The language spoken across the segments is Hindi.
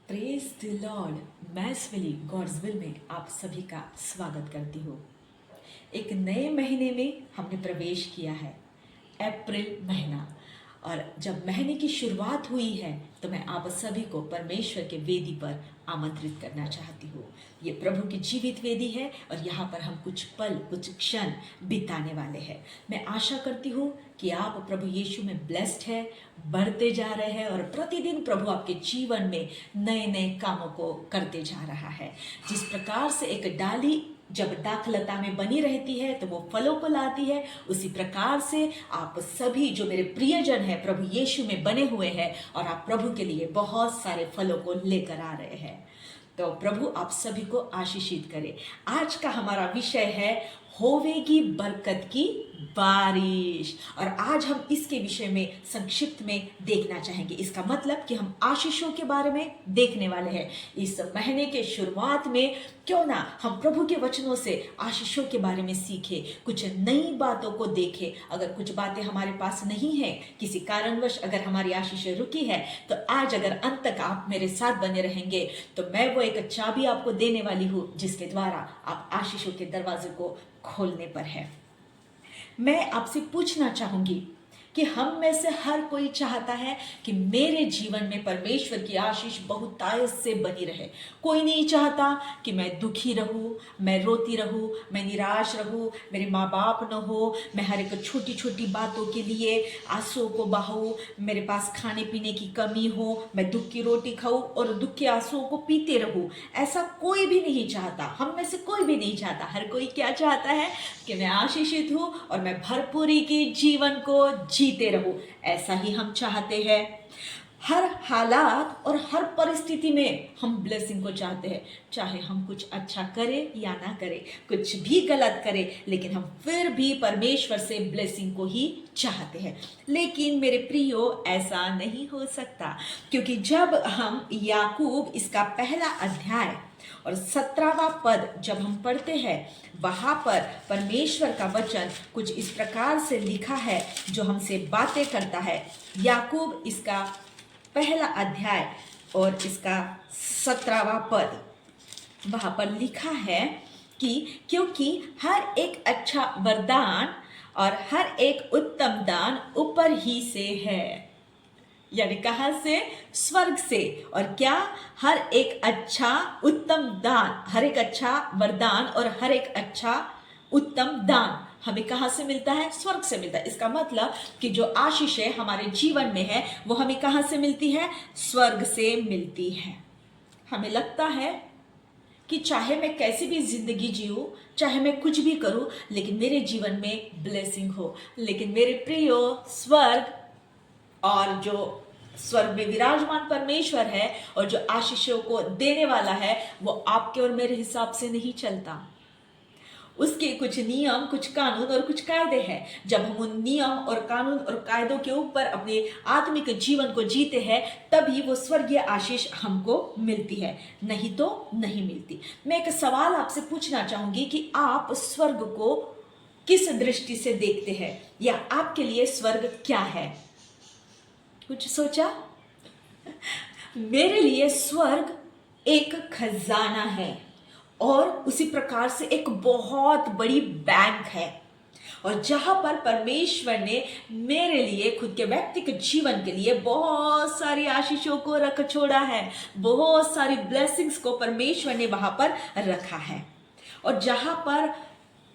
Praise the Lord. मैं स्विली गॉड्स विल में आप सभी का स्वागत करती हूँ। एक नए महीने में हमने प्रवेश किया है, अप्रैल महीना। और जब महीने की शुरुआत हुई है तो मैं आप सभी को परमेश्वर के वेदी पर आमंत्रित करना चाहती हूँ। ये प्रभु की जीवित वेदी है और यहाँ पर हम कुछ पल कुछ क्षण बिताने वाले हैं। मैं आशा करती हूँ कि आप प्रभु यीशु में ब्लेस्ड है, बढ़ते जा रहे हैं और प्रतिदिन प्रभु आपके जीवन में नए नए कामों को करते जा रहा है। जिस प्रकार से एक डाली जब दाखलता में बनी रहती है तो वो फलों को लाती है, उसी प्रकार से आप सभी जो मेरे प्रियजन हैं प्रभु यीशु में बने हुए हैं और आप प्रभु के लिए बहुत सारे फलों को लेकर आ रहे हैं। तो प्रभु आप सभी को आशीषित करे। आज का हमारा विषय है होवेगी बरकत की बारिश, और आज हम इसके विषय में संक्षिप्त में देखना चाहेंगे। इसका मतलब कि हम आशीषों के बारे में देखने वाले हैं। इस महीने के शुरुआत में क्यों ना हम प्रभु के वचनों से आशीषों के बारे में सीखें, कुछ नई बातों को देखें। अगर कुछ बातें हमारे पास नहीं है, किसी कारणवश अगर हमारी आशीषें रुकी है, तो आज अगर अंत तक आप मेरे साथ बने रहेंगे तो मैं वो एक चाबी आपको देने वाली हूँ जिसके द्वारा आप आशीषों के दरवाजे को खोलने पर है। मैं आपसे पूछना चाहूंगी कि हम में से हर कोई चाहता है कि मेरे जीवन में परमेश्वर की आशीष बहुतायत से बनी रहे। कोई नहीं चाहता कि मैं दुखी रहूं, मैं रोती रहूं, मैं निराश रहूं, मेरे माँ बाप न हो, मैं हर एक छोटी छोटी बातों के लिए आंसुओं को बहाऊं, मेरे पास खाने पीने की कमी हो, मैं दुख की रोटी खाऊं और दुख के आंसुओं को पीते रहूं। ऐसा कोई भी नहीं चाहता, हम में से कोई भी नहीं चाहता। हर कोई क्या चाहता है कि मैं आशीषित हूं और मैं भरपूरी के जीवन को जीते रहूं। ऐसा ही हम चाहते हैं। हर हालात और हर परिस्थिति में हम ब्लेसिंग को चाहते हैं। चाहे हम कुछ अच्छा करें या ना करें, कुछ भी गलत करें, लेकिन हम फिर भी परमेश्वर से ब्लेसिंग को ही चाहते हैं। लेकिन मेरे प्रियो, ऐसा नहीं हो सकता, क्योंकि जब हम याकूब इसका पहला अध्याय और 17वां पद जब हम पढ़ते हैं, वहां पर परमेश्वर का वचन कुछ इस प्रकार से लिखा है जो हमसे बातें करता है। याकूब इसका पहला अध्याय और इसका 17वां पद, वहां पर लिखा है कि क्योंकि हर एक अच्छा वरदान और हर एक उत्तम दान ऊपर ही से है। यानी कहां से? स्वर्ग से। और क्या? हर एक अच्छा उत्तम दान, हर एक अच्छा वरदान और हर एक अच्छा उत्तम दान हमें कहां से मिलता है? स्वर्ग से मिलता है। इसका मतलब कि जो आशीषें हमारे जीवन में है वो हमें कहां से मिलती है? स्वर्ग से मिलती है। हमें लगता है कि चाहे मैं कैसी भी जिंदगी जीऊं, चाहे मैं कुछ भी करूं, लेकिन मेरे जीवन में ब्लेसिंग हो। लेकिन मेरे प्रियो, स्वर्ग और जो स्वर्ग में विराजमान परमेश्वर है और जो आशीषों को देने वाला है, वो आपके और मेरे हिसाब से नहीं चलता। उसके कुछ नियम, कुछ कानून और कुछ कायदे हैं। जब हम उन नियम और कानून और कायदों के ऊपर अपने आत्मिक जीवन को जीते हैं, तभी वो स्वर्गीय आशीष हमको मिलती है, नहीं तो नहीं मिलती। मैं एक सवाल आपसे पूछना चाहूंगी कि आप स्वर्ग को किस दृष्टि से देखते हैं, या आपके लिए स्वर्ग क्या है? कुछ सोचा? मेरे लिए स्वर्ग एक खजाना है और उसी प्रकार से एक बहुत बड़ी बैंक है, और जहां पर परमेश्वर ने मेरे लिए खुद के व्यक्तिगत जीवन के लिए बहुत सारी आशीषों को रख छोड़ा है, बहुत सारी ब्लेसिंग्स को परमेश्वर ने वहां पर रखा है। और जहां पर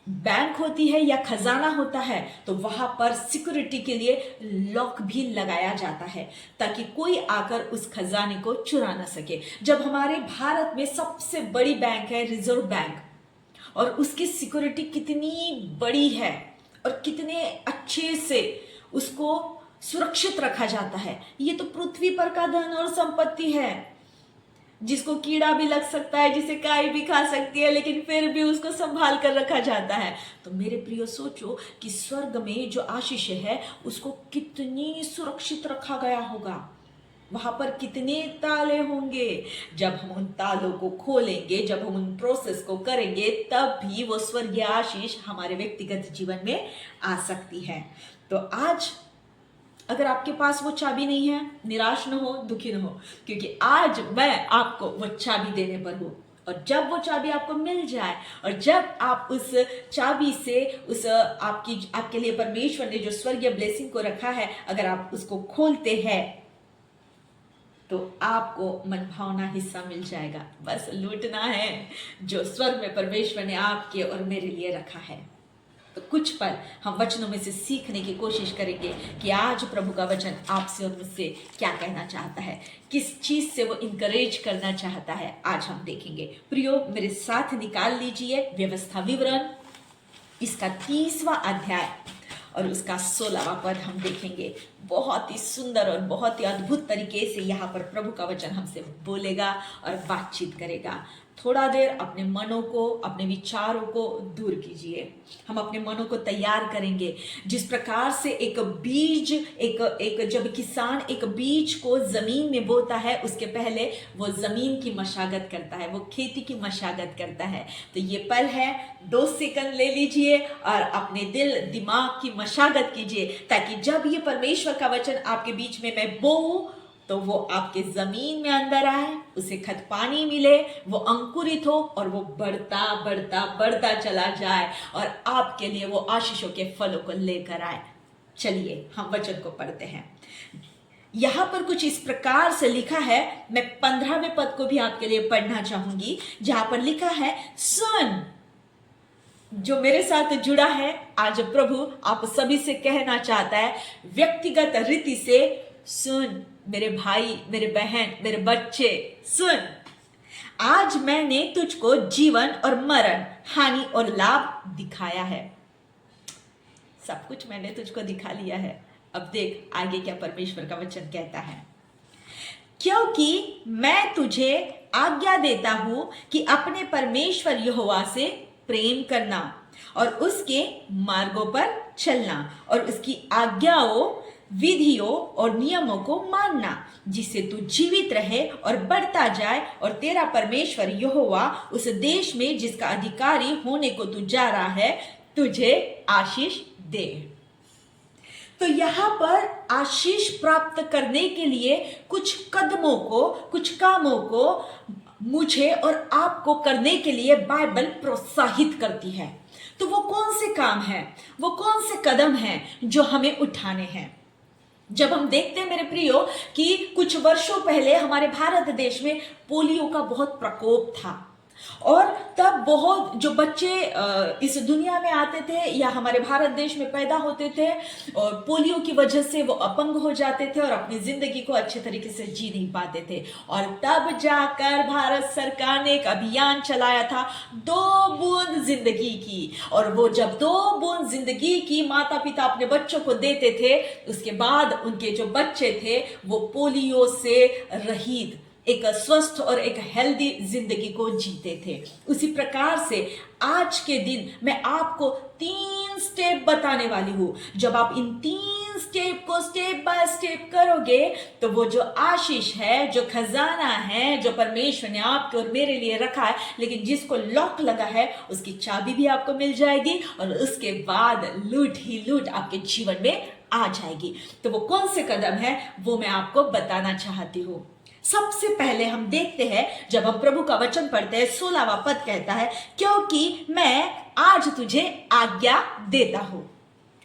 बैंक होती है या खजाना होता है तो वहां पर सिक्योरिटी के लिए लॉक भी लगाया जाता है ताकि कोई आकर उस खजाने को चुरा ना सके। जब हमारे भारत में सबसे बड़ी बैंक है रिजर्व बैंक, और उसकी सिक्योरिटी कितनी बड़ी है और कितने अच्छे से उसको सुरक्षित रखा जाता है। ये तो पृथ्वी पर का धन और संपत्ति है जिसको कीड़ा भी लग सकता है, जिसे काई भी खा सकती है, लेकिन फिर भी उसको संभाल कर रखा जाता है। तो मेरे प्रियो, सोचो कि स्वर्ग में जो आशीष है उसको कितनी सुरक्षित रखा गया होगा। वहां पर कितने ताले होंगे। जब हम उन तालों को खोलेंगे, जब हम उन प्रोसेस को करेंगे, तब भी वो स्वर्गीय आशीष हमारे व्यक्तिगत जीवन में आ सकती है। तो आज अगर आपके पास वो चाबी नहीं है, निराश न हो, दुखी न हो, क्योंकि आज मैं आपको वो चाबी देने पर हूँ। और जब वो चाबी आपको मिल जाए और जब आप उस चाबी से उस आपके लिए परमेश्वर ने जो स्वर्गीय ब्लेसिंग को रखा है, अगर आप उसको खोलते हैं तो आपको मनभावना हिस्सा मिल जाएगा। बस लूटना है जो स्वर्ग में परमेश्वर ने आपके और मेरे लिए रखा है। तो कुछ पल हम वचनों में से सीखने की कोशिश करेंगे कि आज प्रभु का वचन आपसे और मुझसे क्या कहना चाहता है, किस चीज से वो इनकरेज करना चाहता है, आज हम देखेंगे। प्रियो, मेरे साथ निकाल लीजिए व्यवस्था विवरण, इसका 30वां अध्याय और उसका 16वां पद हम देखेंगे। बहुत ही सुंदर और बहुत ही अद्भुत तरीके से यहाँ पर प्रभु का वचन हमसे बोलेगा और बातचीत करेगा। थोड़ा देर अपने मनों को, अपने विचारों को दूर कीजिए। हम अपने मनों को तैयार करेंगे। जिस प्रकार से एक बीज, एक जब किसान एक बीज को जमीन में बोता है, उसके पहले वो जमीन की मशागत करता है, वो खेती की मशागत करता है। तो ये पल है, 2 सेकंड ले लीजिए और अपने दिल दिमाग की मशागत कीजिए, ताकि जब ये परमेश्वर का वचन आपके बीच में मैं बोऊं तो वो आपके जमीन में अंदर आए, उसे खत पानी मिले, वो अंकुरित हो और वो बढ़ता बढ़ता बढ़ता चला जाए और आपके लिए वो आशीषों के फलों को लेकर आए। चलिए हम वचन को पढ़ते हैं। यहां पर कुछ इस प्रकार से लिखा है, मैं 15वें पद को भी आपके लिए पढ़ना चाहूंगी, जहां पर लिखा है, सुन। जो मेरे साथ जुड़ा है, आज प्रभु आप सभी से कहना चाहता है व्यक्तिगत रीति से, सुन मेरे भाई, मेरे बहन, मेरे बच्चे, सुन। आज मैंने तुझको जीवन और मरण, हानि और लाभ दिखाया है। सब कुछ मैंने तुझको दिखा लिया है। अब देख आगे क्या परमेश्वर का वचन कहता है। क्योंकि मैं तुझे आज्ञा देता हूं कि अपने परमेश्वर यहोवा से प्रेम करना और उसके मार्गों पर चलना और उसकी आज्ञाओं, विधियों और नियमों को मानना, जिससे तू जीवित रहे और बढ़ता जाए और तेरा परमेश्वर यहोवा उस देश में जिसका अधिकारी होने को तू जा रहा है तुझे आशीष दे। तो यहाँ पर आशीष प्राप्त करने के लिए कुछ कदमों को, कुछ कामों को मुझे और आपको करने के लिए बाइबल प्रोत्साहित करती है। तो वो कौन से काम हैं, वो कौन से कदम हैं जो हमें उठाने हैं। जब हम देखते हैं मेरे प्रियो कि कुछ वर्षों पहले हमारे भारत देश में पोलियो का बहुत प्रकोप था और तब बहुत जो बच्चे इस दुनिया में आते थे या हमारे भारत देश में पैदा होते थे और पोलियो की वजह से वो अपंग हो जाते थे और अपनी जिंदगी को अच्छे तरीके से जी नहीं पाते थे। और तब जाकर भारत सरकार ने एक अभियान चलाया था, 2 बूंद जिंदगी की। और वो जब 2 बूंद जिंदगी की माता पिता अपने बच्चों को देते थे, उसके बाद उनके जो बच्चे थे वो पोलियो से रहित एक स्वस्थ और एक हेल्दी जिंदगी को जीते थे। उसी प्रकार से आज के दिन मैं आपको 3 स्टेप बताने वाली हूं। जब आप इन 3 स्टेप को स्टेप बाय स्टेप करोगे तो वो जो आशीष है, जो खजाना है, जो परमेश्वर ने आपके और मेरे लिए रखा है, लेकिन जिसको लॉक लगा है, उसकी चाबी भी आपको मिल जाएगी और उसके बाद लूट ही लूट आपके जीवन में आ जाएगी। तो वो कौन से कदम है वो मैं आपको बताना चाहती हूँ। सबसे पहले हम देखते हैं, जब हम प्रभु का वचन पढ़ते हैं, 16वां पद कहता है, क्योंकि मैं आज तुझे आज्ञा देता हूं।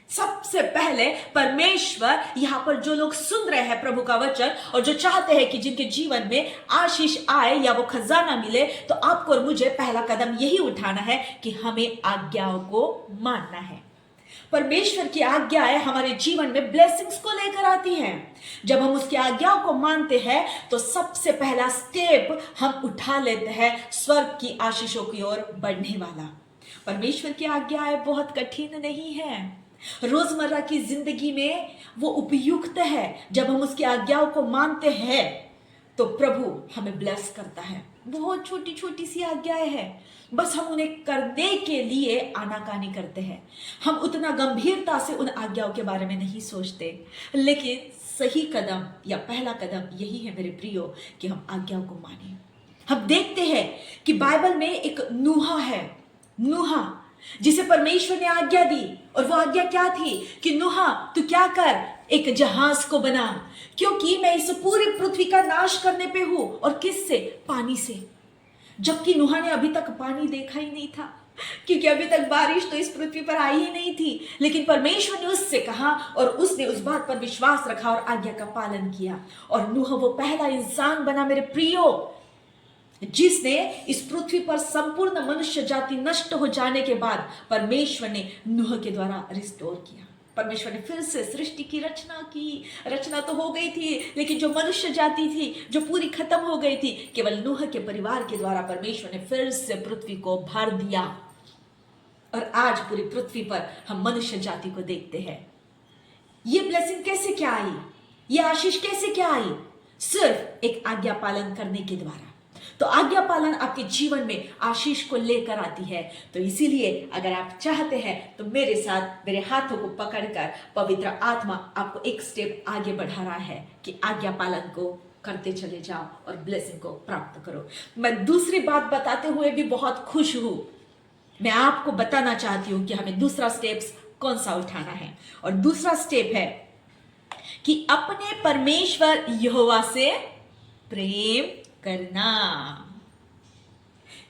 सबसे पहले परमेश्वर यहां पर जो लोग सुन रहे हैं प्रभु का वचन और जो चाहते हैं कि जिनके जीवन में आशीष आए या वो खजाना मिले, तो आपको और मुझे पहला कदम यही उठाना है कि हमें आज्ञाओं को मानना है। परमेश्वर की आज्ञाएं हमारे जीवन में ब्लेसिंग्स को लेकर आती हैं। जब हम उसकी आज्ञाओं को मानते हैं तो सबसे पहला स्टेप हम उठा लेते हैं स्वर्ग की आशीषों की ओर बढ़ने वाला। परमेश्वर की आज्ञाएं बहुत कठिन नहीं है, रोजमर्रा की जिंदगी में वो उपयुक्त है। जब हम उसकी आज्ञाओं को मानते हैं तो प्रभु हमें ब्लेस करता है। बहुत छोटी छोटी सी आज्ञाएं हैं, बस हम उन्हें करने के लिए आनाकानी करते हैं। हम उतना गंभीरता से उन आज्ञाओं के बारे में नहीं सोचते, लेकिन सही कदम या पहला कदम यही है मेरे प्रियो कि हम आज्ञाओं को माने। हम देखते हैं कि बाइबल में एक नूहा है, नूहा जिसे परमेश्वर ने आज्ञा दी, और वो आज्ञा क्या थी कि नूहा तू क्या कर, एक जहाज को बना, क्योंकि मैं इस पूरी पृथ्वी का नाश करने पे हूं। और किससे? पानी से। जबकि नूह ने अभी तक पानी देखा ही नहीं था, क्योंकि अभी तक बारिश तो इस पृथ्वी पर आई ही नहीं थी। लेकिन परमेश्वर ने उससे कहा और उसने उस बात पर विश्वास रखा और आज्ञा का पालन किया। और नूह वो पहला इंसान बना मेरे प्रियो, जिसने इस पृथ्वी पर संपूर्ण मनुष्य जाति नष्ट हो जाने के बाद परमेश्वर ने नूह के द्वारा रिस्टोर किया। परमेश्वर ने फिर से सृष्टि की रचना की। रचना तो हो गई थी, लेकिन जो मनुष्य जाति थी जो पूरी खत्म हो गई थी, केवल नूह के परिवार के द्वारा परमेश्वर ने फिर से पृथ्वी को भर दिया। और आज पूरी पृथ्वी पर हम मनुष्य जाति को देखते हैं। ये ब्लेसिंग कैसे क्या आई? ये आशीष कैसे क्या आई? सिर्फ एक आज्ञा पालन करने के द्वारा। तो आज्ञा पालन आपके जीवन में आशीष को लेकर आती है। तो इसीलिए अगर आप चाहते हैं तो मेरे साथ मेरे हाथों को पकड़कर पवित्र आत्मा आपको एक स्टेप आगे बढ़ा रहा है कि आज्ञा पालन को करते चले जाओ और ब्लेसिंग को प्राप्त करो। मैं दूसरी बात बताते हुए भी बहुत खुश हूं। मैं आपको बताना चाहती हूं कि हमें दूसरा स्टेप्स कौन सा उठाना है। और दूसरा स्टेप है कि अपने परमेश्वर यहोवा से प्रेम करना।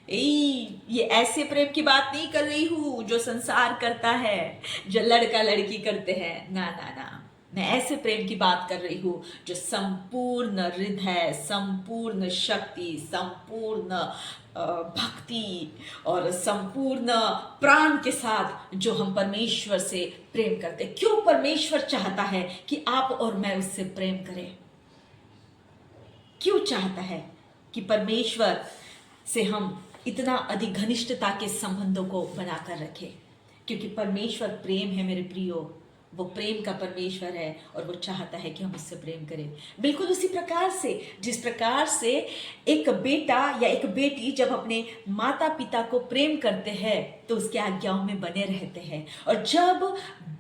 ये ऐसे प्रेम की बात नहीं कर रही हूं जो संसार करता है, जो लड़का लड़की करते हैं। ना ना ना, मैं ऐसे प्रेम की बात कर रही हूं जो संपूर्ण हृदय, संपूर्ण शक्ति, संपूर्ण भक्ति और संपूर्ण प्राण के साथ जो हम परमेश्वर से प्रेम करते। क्यों परमेश्वर चाहता है कि आप और मैं उससे प्रेम करें? क्यों चाहता है कि परमेश्वर से हम इतना अधिक घनिष्ठता के संबंधों को बनाकर रखें? क्योंकि परमेश्वर प्रेम है मेरे प्रियो। वो प्रेम का परमेश्वर है और वो चाहता है कि हम उससे प्रेम करें। बिल्कुल उसी प्रकार से जिस प्रकार से एक बेटा या एक बेटी जब अपने माता पिता को प्रेम करते हैं तो उसके आज्ञाओं में बने रहते हैं। और जब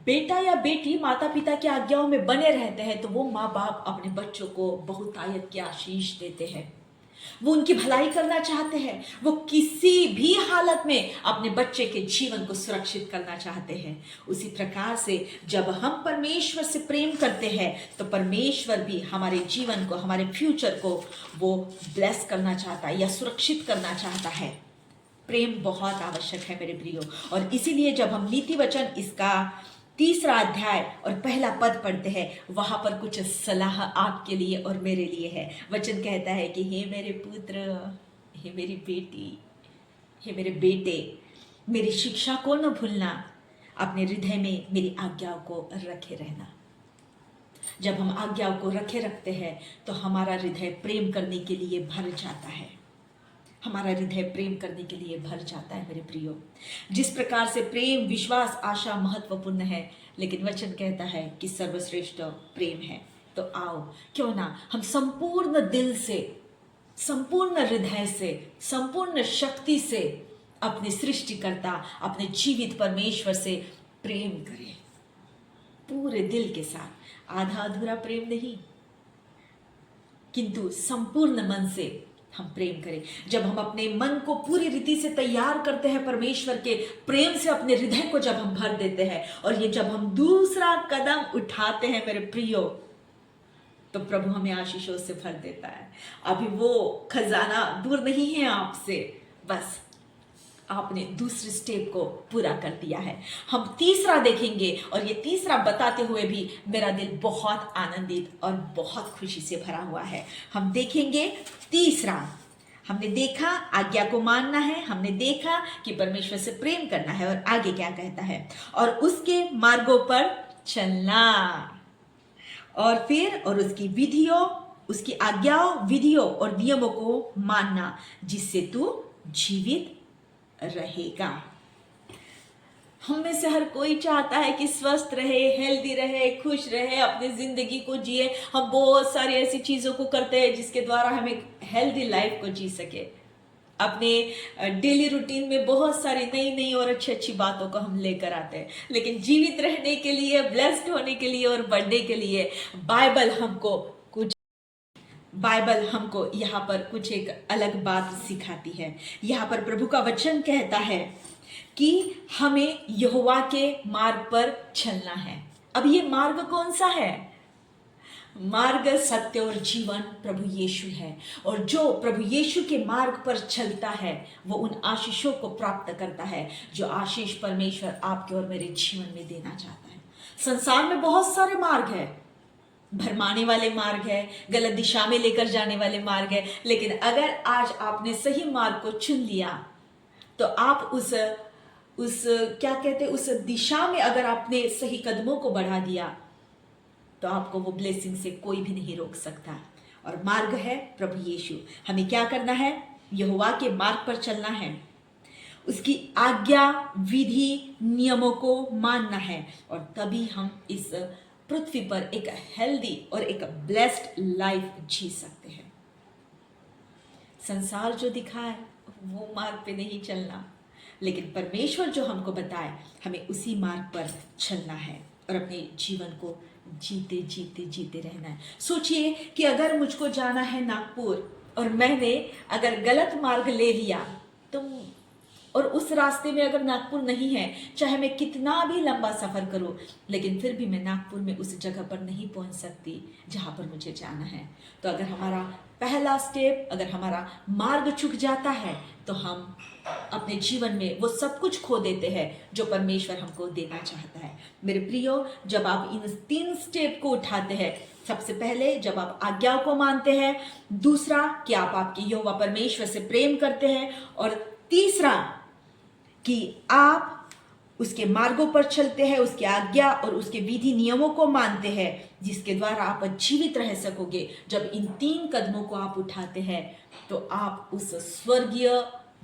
बेटा या बेटी माता पिता की आज्ञाओं में बने रहते हैं तो वो माँ बाप अपने बच्चों को बहुतायत की आशीष देते हैं। वो उनकी भलाई करना चाहते हैं। वो किसी भी हालत में अपने बच्चे के जीवन को सुरक्षित करना चाहते हैं। उसी प्रकार से जब हम परमेश्वर से प्रेम करते हैं तो परमेश्वर भी हमारे जीवन को, हमारे फ्यूचर को वो ब्लेस करना चाहता है या सुरक्षित करना चाहता है। प्रेम बहुत आवश्यक है मेरे प्रियो। और इसीलिए जब हम नीति वचन इसका 3 अध्याय और पहला पद पढ़ते हैं, वहां पर कुछ सलाह आपके लिए और मेरे लिए है। वचन कहता है कि हे मेरे पुत्र, हे मेरी बेटी, हे मेरे बेटे, मेरी शिक्षा को न भूलना, अपने हृदय में मेरी आज्ञाओं को रखे रहना। जब हम आज्ञाओं को रखे रखते हैं तो हमारा हृदय प्रेम करने के लिए भर जाता है। हमारा हृदय प्रेम करने के लिए भर जाता है मेरे प्रियो। जिस प्रकार से प्रेम, विश्वास, आशा महत्वपूर्ण है, लेकिन वचन कहता है कि सर्वश्रेष्ठ प्रेम है। तो आओ, क्यों ना हम संपूर्ण दिल से, संपूर्ण हृदय से, संपूर्ण शक्ति से अपने सृष्टिकर्ता, अपने जीवित परमेश्वर से प्रेम करें, पूरे दिल के साथ। आधा अधूरा प्रेम नहीं, किंतु संपूर्ण मन से हम प्रेम करें। जब हम अपने मन को पूरी रीति से तैयार करते हैं परमेश्वर के प्रेम से, अपने हृदय को जब हम भर देते हैं, और ये जब हम दूसरा कदम उठाते हैं मेरे प्रियो, तो प्रभु हमें आशीषों से भर देता है। अभी वो खजाना दूर नहीं है आपसे, बस आपने दूसरे स्टेप को पूरा कर दिया है। हम तीसरा देखेंगे, और ये तीसरा बताते हुए भी मेरा दिल बहुत आनंदित और बहुत खुशी से भरा हुआ है। हम देखेंगे तीसरा। हमने देखा आज्ञा को मानना है, हमने देखा कि परमेश्वर से प्रेम करना है, और आगे क्या कहता है, और उसके मार्गों पर चलना, और फिर और उसकी विधियों, उसकी आज्ञाओं, विधियों और नियमों को मानना, जिससे तू जीवित रहेगा। हम में से हर कोई चाहता है कि स्वस्थ रहे, हेल्दी रहे, खुश रहे, अपनी जिंदगी को जिए। हम बहुत सारी ऐसी चीजों को करते हैं जिसके द्वारा हम एक हेल्दी लाइफ को जी सके। अपने डेली रूटीन में बहुत सारी नई नई और अच्छी अच्छी बातों को हम लेकर आते हैं, लेकिन जीवित रहने के लिए, ब्लेस्ड होने के लिए और बढ़ने के लिए बाइबल हमको यहाँ पर कुछ एक अलग बात सिखाती है। यहाँ पर प्रभु का वचन कहता है कि हमें यहोवा के मार्ग पर चलना है। अब ये मार्ग कौन सा है? मार्ग, सत्य और जीवन प्रभु यीशु है, और जो प्रभु यीशु के मार्ग पर चलता है वो उन आशीषों को प्राप्त करता है जो आशीष परमेश्वर आपके और मेरे जीवन में देना चाहता है। संसार में बहुत सारे मार्ग है, भरमाने वाले मार्ग है, गलत दिशा में लेकर जाने वाले मार्ग है, लेकिन अगर आज आपने सही मार्ग को चुन लिया तो आप उस क्या कहते हैं, उस दिशा में अगर आपने सही कदमों को बढ़ा दिया तो आपको वो ब्लेसिंग से कोई भी नहीं रोक सकता। और मार्ग है प्रभु यीशु। हमें क्या करना है? यहोवा के मार्ग पर चलना है, उसकी आज्ञा, विधि, नियमों को मानना है, और तभी हम इस पृथ्वी पर एक हेल्दी और एक ब्लेस्ड लाइफ जी सकते हैं। संसार जो दिखाए वो मार्ग पे नहीं चलना, लेकिन परमेश्वर जो हमको बताए हमें उसी मार्ग पर चलना है और अपने जीवन को जीते जीते जीते रहना है। सोचिए कि अगर मुझको जाना है नागपुर और मैंने अगर गलत मार्ग ले लिया तो, और उस रास्ते में अगर नागपुर नहीं है, चाहे मैं कितना भी लंबा सफ़र करूं, लेकिन फिर भी मैं नागपुर में उस जगह पर नहीं पहुंच सकती जहां पर मुझे जाना है। तो अगर हमारा पहला स्टेप, अगर हमारा मार्ग चूक जाता है तो हम अपने जीवन में वो सब कुछ खो देते हैं जो परमेश्वर हमको देना चाहता है। मेरे प्रियो, जब आप इन 3 स्टेप को उठाते हैं, सबसे पहले जब आप आज्ञाओं को मानते हैं, दूसरा कि आप आपके यहोवा परमेश्वर से प्रेम करते हैं, और तीसरा कि आप उसके मार्गों पर चलते हैं, उसकी आज्ञा और उसके विधि नियमों को मानते हैं, जिसके द्वारा आप जीवित रह सकोगे। जब इन 3 कदमों को आप उठाते हैं तो आप उस स्वर्गीय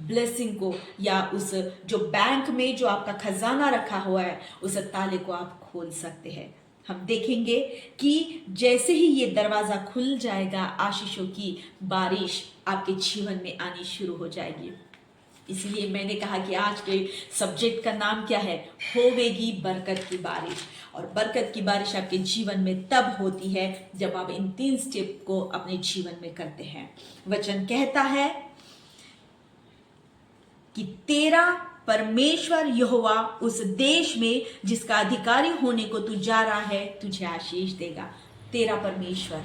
ब्लेसिंग को, या उस जो बैंक में जो आपका खजाना रखा हुआ है, उस ताले को आप खोल सकते हैं। हम देखेंगे कि जैसे ही ये दरवाजा खुल जाएगा, आशीषों की बारिश आपके जीवन में आनी शुरू हो जाएगी। इसलिए मैंने कहा कि आज के सब्जेक्ट का नाम क्या है? होवेगी बरकत की बारिश। और बरकत की बारिश आपके जीवन में तब होती है जब आप इन 3 स्टेप को अपने जीवन में करते हैं। वचन कहता है कि तेरा परमेश्वर यहोवा उस देश में जिसका अधिकारी होने को तू जा रहा है तुझे आशीष देगा। तेरा परमेश्वर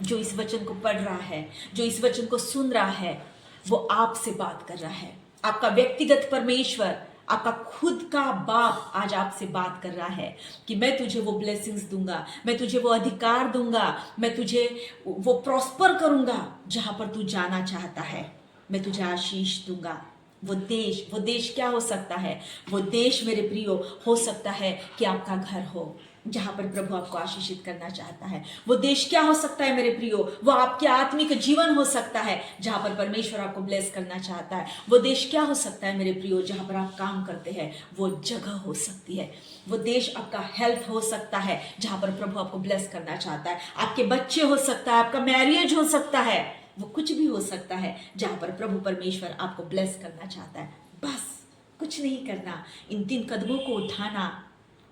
जो इस वचन को पढ़ रहा है, जो इस वचन को सुन रहा है, वो आपसे बात कर रहा है। आपका व्यक्तिगत परमेश्वर, आपका खुद का बाप आज आपसे बात कर रहा है कि मैं तुझे वो ब्लेसिंग्स दूंगा, मैं तुझे वो अधिकार दूंगा, मैं तुझे वो प्रॉस्पर करूंगा जहां पर तू जाना चाहता है, मैं तुझे आशीष दूंगा। वो देश क्या हो सकता है? वो देश मेरे प्रियो हो सकता है कि आपका घर हो जहां पर प्रभु आपको आशीषित करना चाहता है। वो देश क्या हो सकता है मेरे प्रियो? वो आपके आत्मिक जीवन हो सकता है जहां पर परमेश्वर आपको ब्लेस करना चाहता है। वो देश क्या हो सकता है मेरे प्रियो? जहां पर आप काम करते हैं, वो जगह हो सकती है। वो देश आपका हेल्थ हो सकता है जहां पर प्रभु आपको ब्लेस करना चाहता है। आपके बच्चे हो सकता है, आपका मैरिज हो सकता है, वो कुछ भी हो सकता है जहां पर प्रभु परमेश्वर आपको ब्लेस करना चाहता है। बस कुछ नहीं करना, इन 3 कदमों को उठाना,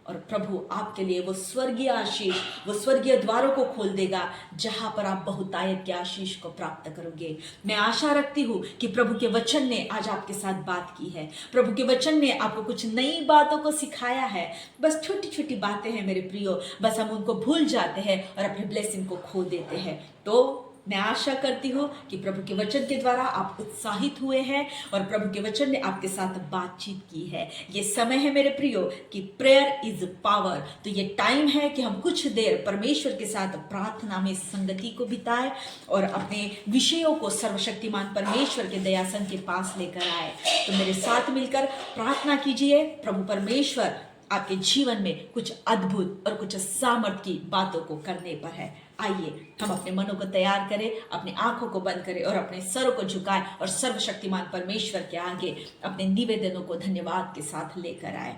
और प्रभु आपके लिए वो स्वर्गीय आशीष, वो स्वर्गीय द्वारों को खोल देगा जहां पर आप बहुतायत के आशीष को प्राप्त करोगे। मैं आशा रखती हूँ कि प्रभु के वचन ने आज आपके साथ बात की है, प्रभु के वचन ने आपको कुछ नई बातों को सिखाया है। बस छोटी छोटी बातें हैं मेरे प्रियो, बस हम उनको भूल जाते हैं और अपने ब्लेसिंग को खो देते हैं। तो मैं आशा करती हूँ कि प्रभु के वचन के द्वारा आप उत्साहित हुए हैं और प्रभु के वचन ने आपके साथ बातचीत की है। ये समय है मेरे प्रियो कि प्रेयर इज पावर। तो ये टाइम है कि हम कुछ देर परमेश्वर के साथ प्रार्थना में संगति को बिताएं और अपने विषयों को सर्वशक्तिमान परमेश्वर के दयासन के पास लेकर आए। तो मेरे साथ मिलकर प्रार्थना कीजिए। प्रभु परमेश्वर आपके जीवन में कुछ अद्भुत और कुछ सामर्थ की बातों को करने पर है। आइए हम अपने मनों को तैयार करें, अपनी आंखों को बंद करें और अपने सरों को झुकाएं और सर्वशक्तिमान परमेश्वर के आगे अपने निवेदनों को धन्यवाद के साथ लेकर आए।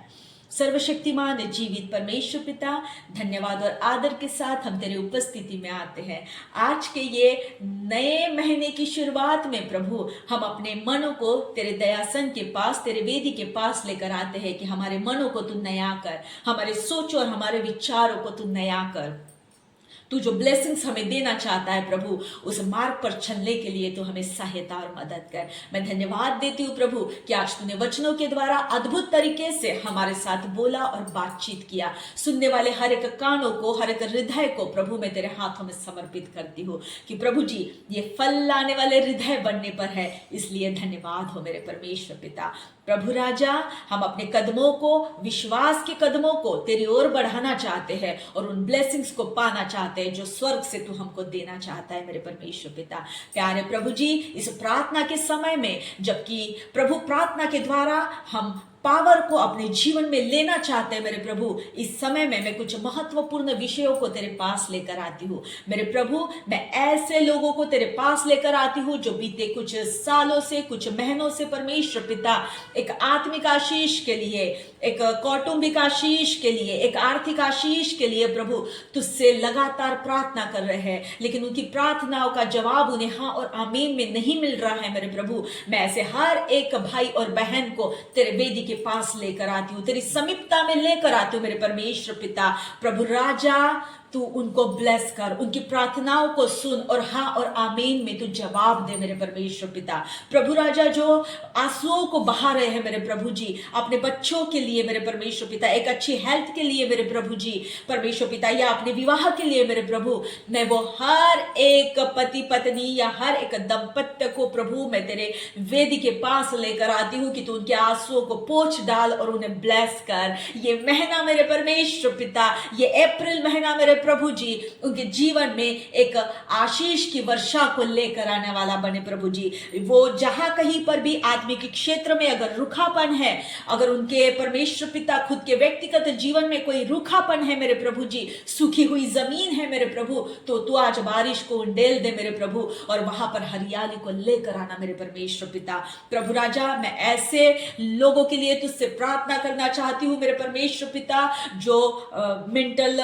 सर्वशक्तिमान जीवित परमेश्वर पिता, धन्यवाद और आदर के साथ हम तेरे उपस्थिति में आते हैं। आज के ये नए महीने की शुरुआत में प्रभु हम अपने मनों को तेरे दयासन के पास, तेरे वेदी के पास लेकर आते हैं कि हमारे मनों को तू नया कर, हमारे सोच और हमारे विचारों को तू नया कर। तू जो ब्लेसिंग्स हमें देना चाहता है प्रभु, उस मार्ग पर चलने के लिए तू हमें सहायता और मदद कर। मैं धन्यवाद देती हूँ प्रभु कि आज तूने वचनों के द्वारा अद्भुत तरीके से हमारे साथ बोला और बातचीत किया। सुनने वाले हर एक कानों को, हर एक हृदय को प्रभु मैं तेरे हाथों में समर्पित करती हूँ कि प्रभु जी ये फल लाने वाले हृदय बनने पर है, इसलिए धन्यवाद हो मेरे परमेश्वर पिता। प्रभु राजा, हम अपने कदमों को, विश्वास के कदमों को तेरी ओर बढ़ाना चाहते हैं और उन ब्लेसिंग्स को पाना चाहते हैं जो स्वर्ग से तू हमको देना चाहता है मेरे परमेश्वर पिता। प्यारे प्रभु जी, इस प्रार्थना के समय में, जबकि प्रभु प्रार्थना के द्वारा हम पावर को अपने जीवन में लेना चाहते हैं मेरे प्रभु, इस समय में मैं कुछ महत्वपूर्ण विषयों को तेरे पास लेकर आती हूँ मेरे प्रभु। मैं ऐसे लोगों को तेरे पास लेकर आती हूँ जो बीते कुछ सालों से, कुछ महीनों से परमेश्वर पिता एक आत्मिक आशीष के लिए, एक कौटुंबिक आशीष के लिए, एक आर्थिक आशीष के लिए प्रभु तुझसे लगातार प्रार्थना कर रहे हैं, लेकिन उनकी प्रार्थनाओं का जवाब उन्हें हाँ और आमीन में नहीं मिल रहा है मेरे प्रभु। मैं ऐसे हर एक भाई और बहन को तेरे वेदी के पास लेकर आती हूँ, तेरी समीपता में लेकर आती हूँ मेरे परमेश्वर पिता। प्रभु राजा, तू उनको ब्लेस कर, उनकी प्रार्थनाओं को सुन और हाँ और आमीन में तू जवाब दे मेरे परमेश्वर पिता। प्रभु राजा, जो आंसुओं को बहा रहे हैं मेरे प्रभु जी अपने बच्चों के लिए मेरे परमेश्वर पिता, एक अच्छी हेल्थ के लिए मेरे प्रभु जी परमेश्वर पिता, या अपने विवाह के लिए मेरे प्रभु, मैं वो हर एक पति पत्नी या हर एक दंपत्य को प्रभु मैं तेरे वेदी के पास लेकर आती हूँ कि तू उनके आंसुओं को पोंछ डाल और उन्हें ब्लेस कर। ये महीना मेरे परमेश्वर पिता, ये अप्रैल महीना मेरे प्रभु जी उनके जीवन में एक आशीष की वर्षा को लेकर आने वाला बने प्रभु जी। वो जहां कहीं पर भी आत्मिक क्षेत्र में अगर रूखापन है, अगर उनके परमेश्वर पिता खुद के व्यक्तिगत जीवन में कोई रूखापन है मेरे प्रभु जी, सूखी हुई जमीन है मेरे प्रभु, तो तू आज बारिश को उंडेल दे मेरे प्रभु और वहां पर हरियाली को लेकर आना मेरे परमेश्वर पिता। प्रभु राजा, मैं ऐसे लोगों के लिए तुझसे प्रार्थना करना चाहती हूँ मेरे परमेश्वर पिता जो मेंटल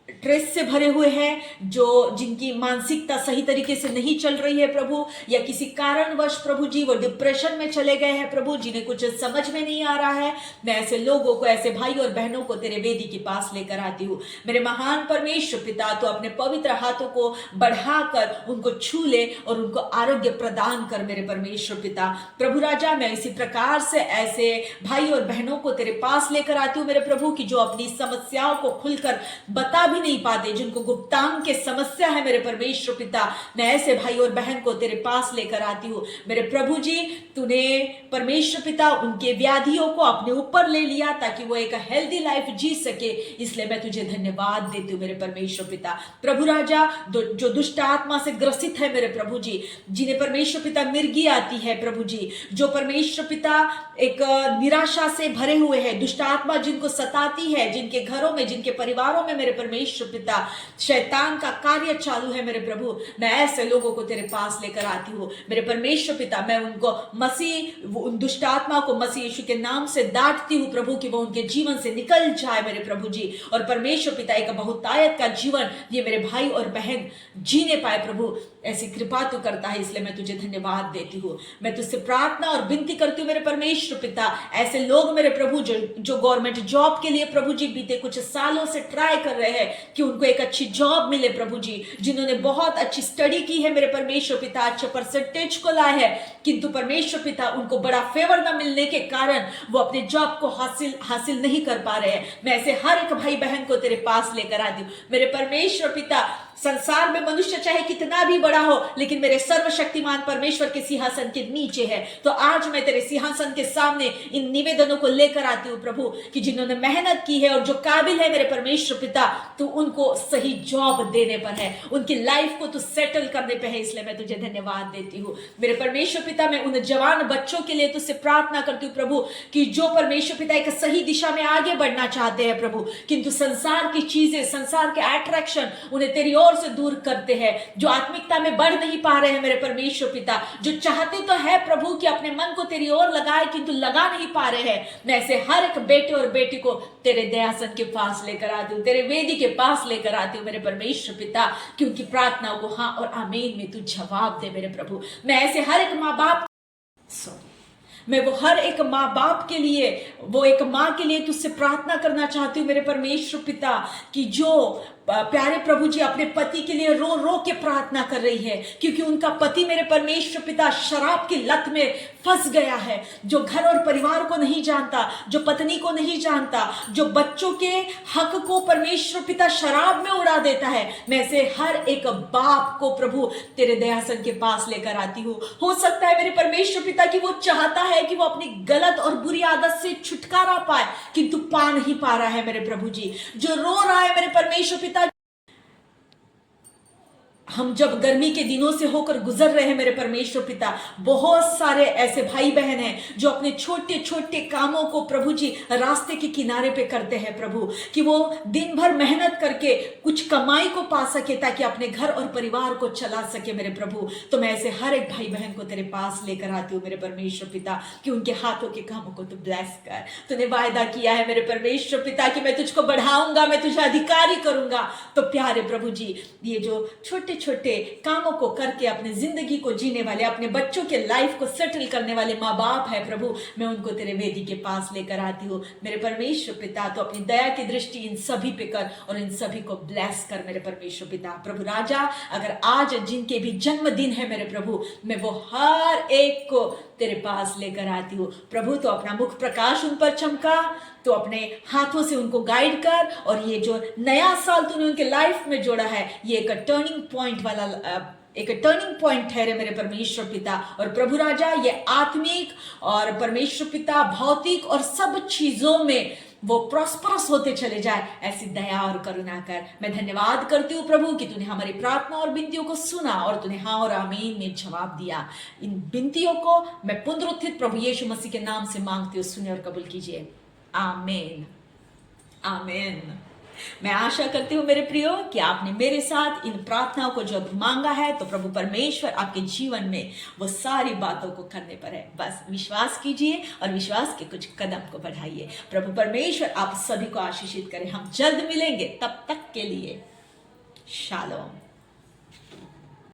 स्ट्रेस से भरे हुए हैं, जो जिनकी मानसिकता सही तरीके से नहीं चल रही है प्रभु, या किसी कारणवश प्रभु जी वो डिप्रेशन में चले गए हैं प्रभु, जिन्हें कुछ समझ में नहीं आ रहा है, मैं ऐसे लोगों को, ऐसे भाई और बहनों को तेरे वेदी के पास लेकर आती हूँ मेरे महान परमेश्वर पिता। तो अपने पवित्र हाथों को बढ़ाकर उनको छू ले और उनको आरोग्य प्रदान कर मेरे परमेश्वर पिता। प्रभु राजा, मैं इसी प्रकार से ऐसे भाई और बहनों को तेरे पास लेकर आती हूँ मेरे प्रभु कि जो अपनी समस्याओं को खुलकर बता भी नहीं पाते, जिनको गुप्तांग के समस्या है मेरे परमेश्वर पिता, मैं ऐसे भाई और बहन को तेरे पास लेकर आती हूँ मेरे प्रभु जी। तूने परमेश्वर पिता उनके व्याधियों को अपने ऊपर ले लिया ताकि वो एक हेल्दी लाइफ जी सके, इसलिए मैं तुझे धन्यवाद देती हूँ मेरे परमेश्वर पिता। प्रभु राजा, जो दुष्ट आत्मा से ग्रसित है मेरे प्रभु जी, जिन्हें परमेश्वर पिता मिर्गी आती है प्रभु जी, जो परमेश्वर पिता एक निराशा से भरे हुए हैं, दुष्ट आत्मा जिनको सताती है, जिनके घरों में, जिनके परिवारों में मेरे परमेश्वर पिता शैतान का कार्य चालू है मेरे प्रभु, मैं ऐसे लोगों को तेरे पास लेकर आती हूँ मेरे परमेश्वर पिता। मैं उनको उन दुष्ट आत्मा को मसीह यीशु के नाम से डांटती हूँ प्रभु कि वो उनके जीवन से निकल जाए मेरे प्रभु जी, और परमेश्वर पिता एक बहुतायत का जीवन ये मेरे भाई और बहन जीने पाए प्रभु, ऐसी कृपा तू करता है, इसलिए मैं तुझे धन्यवाद देती हूँ। मैं तुझसे प्रार्थना और विनती करती हूँ मेरे परमेश्वर पिता, ऐसे लोग मेरे प्रभु जो गवर्नमेंट जॉब के लिए प्रभु जी बीते कुछ सालों से ट्राई कर रहे हैं कि उनको एक अच्छी जॉब मिले प्रभु जी, जिन्होंने बहुत अच्छी स्टडी की है मेरे परमेश्वर पिता, अच्छे परसेंटेज को लाए है, किंतु परमेश्वर पिता उनको बड़ा फेवर न मिलने के कारण वो अपने जॉब को हासिल नहीं कर पा रहे हैं। मैं ऐसे हर एक भाई बहन को तेरे पास लेकर आती हूँ मेरे परमेश्वर पिता। संसार में मनुष्य चाहे कितना भी बड़ा हो, लेकिन मेरे सर्वशक्तिमान परमेश्वर के सिंहासन के नीचे है, तो आज मैं तेरे सिंहासन के सामने इन निवेदनों को लेकर आती हूँ प्रभु कि जिन्होंने मेहनत की है और जो काबिल है मेरे परमेश्वर पिता, तू उनको सही जॉब देने पर है, उनकी लाइफ को तू सेटल करने पे है, इसलिए मैं तुझे धन्यवाद देती हूँ मेरे परमेश्वर पिता। मैं उन जवान बच्चों के लिए तुझसे प्रार्थना करती हूँ प्रभु कि जो परमेश्वर पिता एक सही दिशा में आगे बढ़ना चाहते हैं प्रभु, किंतु संसार की चीजें, संसार के अट्रैक्शन उन्हें तेरी ओर से दूर करते हैं, जो आत्मिकता में बढ़ नहीं पा रहे हैं मेरे परमेश्वर पिता, जो चाहते तो है प्रभु कि अपने मन को तेरी ओर लगाए किंतु लगा नहीं पा रहे हैं, मैं ऐसे हर एक बेटे और बेटी को तेरे दयासन के पास लेकर आती हूँ, तेरे वेदी के पास लेकर आती हूँ मेरे परमेश्वर पिता, कि उनकी प्रार्थनाओं को हाँ और आमीन में तू जवाब दे मेरे प्रभु। मैं ऐसे हर एक माँ बाप मैं वो हर एक माँ बाप के लिए, वो एक माँ के लिए तुझसे प्रार्थना करना चाहती हूँ मेरे परमेश्वर पिता कि जो प्यारे प्रभु जी अपने पति के लिए रो रो के प्रार्थना कर रही है, क्योंकि उनका पति मेरे परमेश्वर पिता शराब की लत में फंस गया है, जो घर और परिवार को नहीं जानता, जो पत्नी को नहीं जानता, जो बच्चों के हक को परमेश्वर पिता शराब में उड़ा देता है। मैं ऐसे हर एक बाप को प्रभु तेरे दयासन के पास लेकर आती हूँ। हो सकता है मेरे परमेश्वर पिता कि वो चाहता है कि वो अपनी गलत और बुरी आदत से छुटकारा पाए, किंतु पा नहीं पा रहा है मेरे प्रभु जी। जो रो रहा है मेरे परमेश्वर पिता, हम जब गर्मी के दिनों से होकर गुजर रहे हैं मेरे परमेश्वर पिता, बहुत सारे ऐसे भाई बहन हैं जो अपने छोटे छोटे कामों को प्रभु जी रास्ते के किनारे पे करते हैं प्रभु, कि वो दिन भर मेहनत करके कुछ कमाई को पा सके ताकि अपने घर और परिवार को चला सके मेरे प्रभु। तो मैं ऐसे हर एक भाई बहन को तेरे पास लेकर आती हूँ मेरे परमेश्वर पिता, कि उनके हाथों के कामों को तू ब्लेस कर। तूने वायदा किया है मेरे परमेश्वर पिता कि मैं तुझको बढ़ाऊंगा, मैं तुझे अधिकारी करूंगा। तो प्यारे प्रभु जी, ये जो छोटे छोटे कामों को करके अपने जिंदगी को जीने वाले, अपने बच्चों के लाइफ को सेटल करने वाले माँ बाप है प्रभु, मैं उनको तेरे वेदी के पास लेकर आती हूँ मेरे परमेश्वर पिता। तो अपनी दया की दृष्टि इन सभी पे कर और इन सभी को ब्लेस कर मेरे परमेश्वर पिता। प्रभु राजा, अगर आज जिनके भी जन्मदिन है मेरे प्रभु, मैं वो हर एक को तेरे पास लेकर आती हूँ प्रभु। तो अपना मुख प्रकाश उन पर चमका, तो अपने हाथों से उनको गाइड कर, और ये जो नया साल तूने उनके लाइफ में जोड़ा है, ये एक टर्निंग पॉइंट वाला एक टर्निंग पॉइंट ठहरे मेरे परमेश्वर पिता। और प्रभु राजा, ये आत्मिक और परमेश्वर पिता भौतिक और सब चीजों में वो प्रॉस्परस होते चले जाए, ऐसी दया और करुणा कर। मैं धन्यवाद करती हूँ प्रभु कि तूने हमारी प्रार्थना और विनतियों को सुना और तूने हाँ और आमीन में जवाब दिया। इन विनतियों को मैं पुनरुत्थित प्रभु यीशु मसीह के नाम से मांगती हूँ, सुने और कबूल कीजिए। आमीन, आमीन। मैं आशा करती हूँ मेरे प्रियो कि आपने मेरे साथ इन प्रार्थनाओं को जब मांगा है, तो प्रभु परमेश्वर आपके जीवन में वो सारी बातों को करने पर है। बस विश्वास कीजिए और विश्वास के कुछ कदम को बढ़ाइए। प्रभु परमेश्वर आप सभी को आशीषित करें। हम जल्द मिलेंगे, तब तक के लिए शालोम।